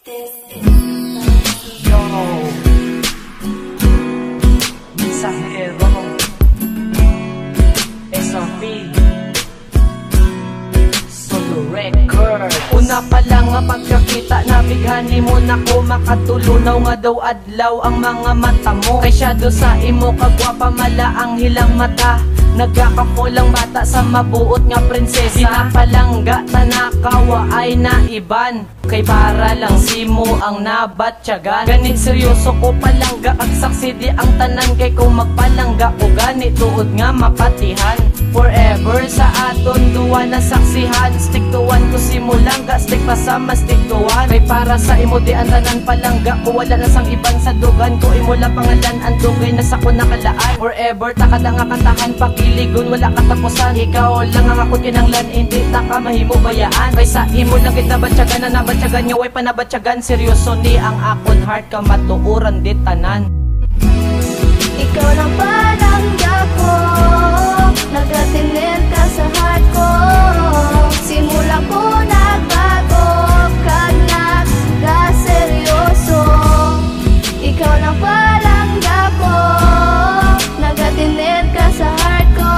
Yo, mensajero, SOP, solo record. Una pa lang nga pagkakita, nabighani mo na ko makatulunaw nga daw adlaw ang mga mata mo. Kay shadow sa imo kagwapa mala ang hilang mata. Nagkakapulang bata sa mabuot nga prinsesa. Ginapalangga tanakawa ay naiban. Kay para lang simo ang nabatyagan. Ganit seryoso ko palangga at saksi di ang tanan. Kay kung magpalangga ko ganit tuod nga mapatihan. Forever sa aton duwa na saksihan. Stick to one ko simulangga, stick pa sa stick to one. Kay para sa imo di ang tanan palangga ko. Wala na sang iban sa dugan ko. Imo lang pangalan ang dugay na sa ko nakalaan. Forever takada nga kantahan pakiligon wala katapusan. Ikaw lang ang ako kinanglan, hindi ta ka mahimo bayaan. Kay sa imo lang kita batyagan na nabatyagan nyo ay panabatyagan. Seryoso ni ang akon heart ka matuuran di tanan. Ikaw lang palangga ko, nagatinir ka sa heart ko. Simula ko nagbago, kag nagkaseryoso. Ikaw lang palangga ko, nagatinir ka sa heart ko.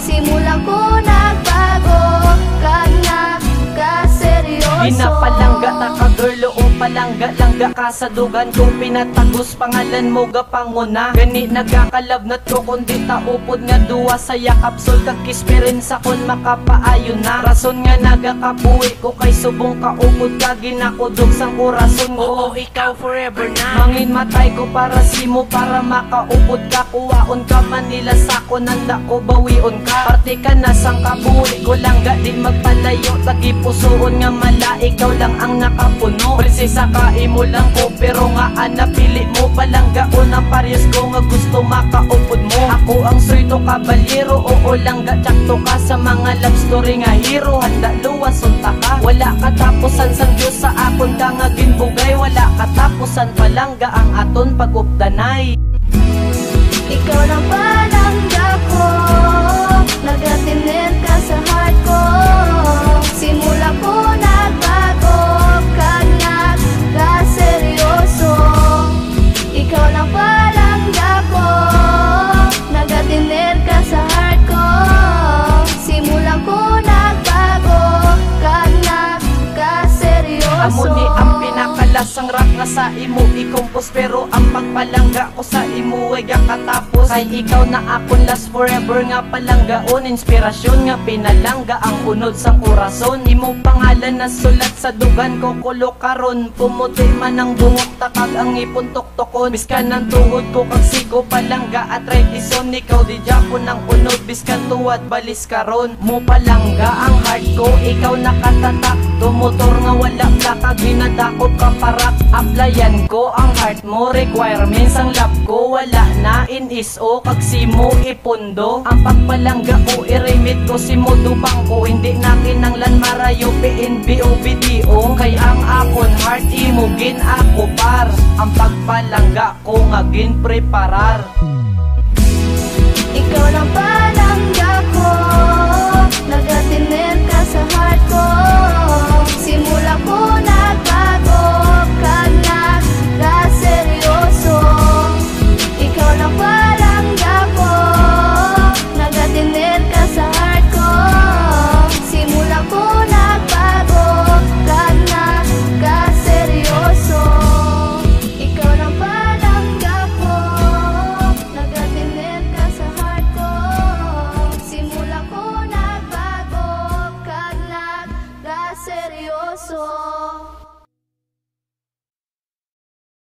Simula ko nagbago, kag nagkaseryoso. Ginapalangga ta ka girl o palangga-langga ka sa dugan. Kung pinatagos pangalan mo gapanguna. Gani nagkakalabnat ko kundi taupod nga duwa sa yakapsol kag kisperensa kon makapaayon na. Rason nga nagakapuwi ko kay subong kaupod ka ginakudog sang korason ko. Oo ikaw forever na. Mangin matay ko para simo para makaupod ka. Kuwaon ka Manila sa ko nanda ko bawion ka. Parte ka na sang kabuhi ko langga di magpalayo. Lagi pusoon nga mala ikaw lang ang nakapuno. Prinsesa ka imo lang ko pero nga anapili mo palangga o ng pares ko nga gusto makaupod mo. Ako ang suito kabalero oo langga tsakto ka sa mga love story nga hero. Handa luwas unta ka wala katapusan sang Diyos sa akon ka nga ginbugay. Wala katapusan palangga ang aton pag-updanay. Ikaw lang palangga ko, nagatinir ka sa heart ko. Simula ko nagbago, kag nagkaseryoso. Ikaw lang palangga ko, nagatinir ka sa heart ko. Simula ko nagbago, kag nagkaseryoso. Amo ni ang pinakalasang rap nga sa imo ikumpos. Pero ang pagpalangga ko sa imo ay katapos. Kay ikaw na akon last forever nga palanggaon. Inspirasyon nga pinalangga ang unod sa korason. Imo pangalan na sulat sa dugan ko kulo karon. Pumuti man ang bungok takag ang ipon tuktokon. Biskan ng tuhod ko kag sigo palangga at retison. Ikaw di Japo ng unod biskan tuwad balis karon. Mo palangga ang heart ko ikaw nakatatak. Tumotor nga wala plaka ginadakop ka parak. Applyan ko ang heart mo requirements ang love ko wala na in-iso kag simo ipundo. Ang pagpalangga ko i-remit ko simo dupang ko. Hindi na kinanglan marayo PNB o BDO. Kay ang akon heart imo gin ako par. Ang pagpalangga ko nga gin preparar. Ikaw lang palangga ko, nagatinir ka sa heart ko. Simula ko nagbago, kag nagkaseryoso. Ikaw lang palangga ko, nagatinir ka sa heart ko. Simula ko nagbago, kag nagkaseryoso. Ikaw lang palangga ko, nagatinir ka sa heart ko. Simula ko nagbago, kag nagkaseryoso.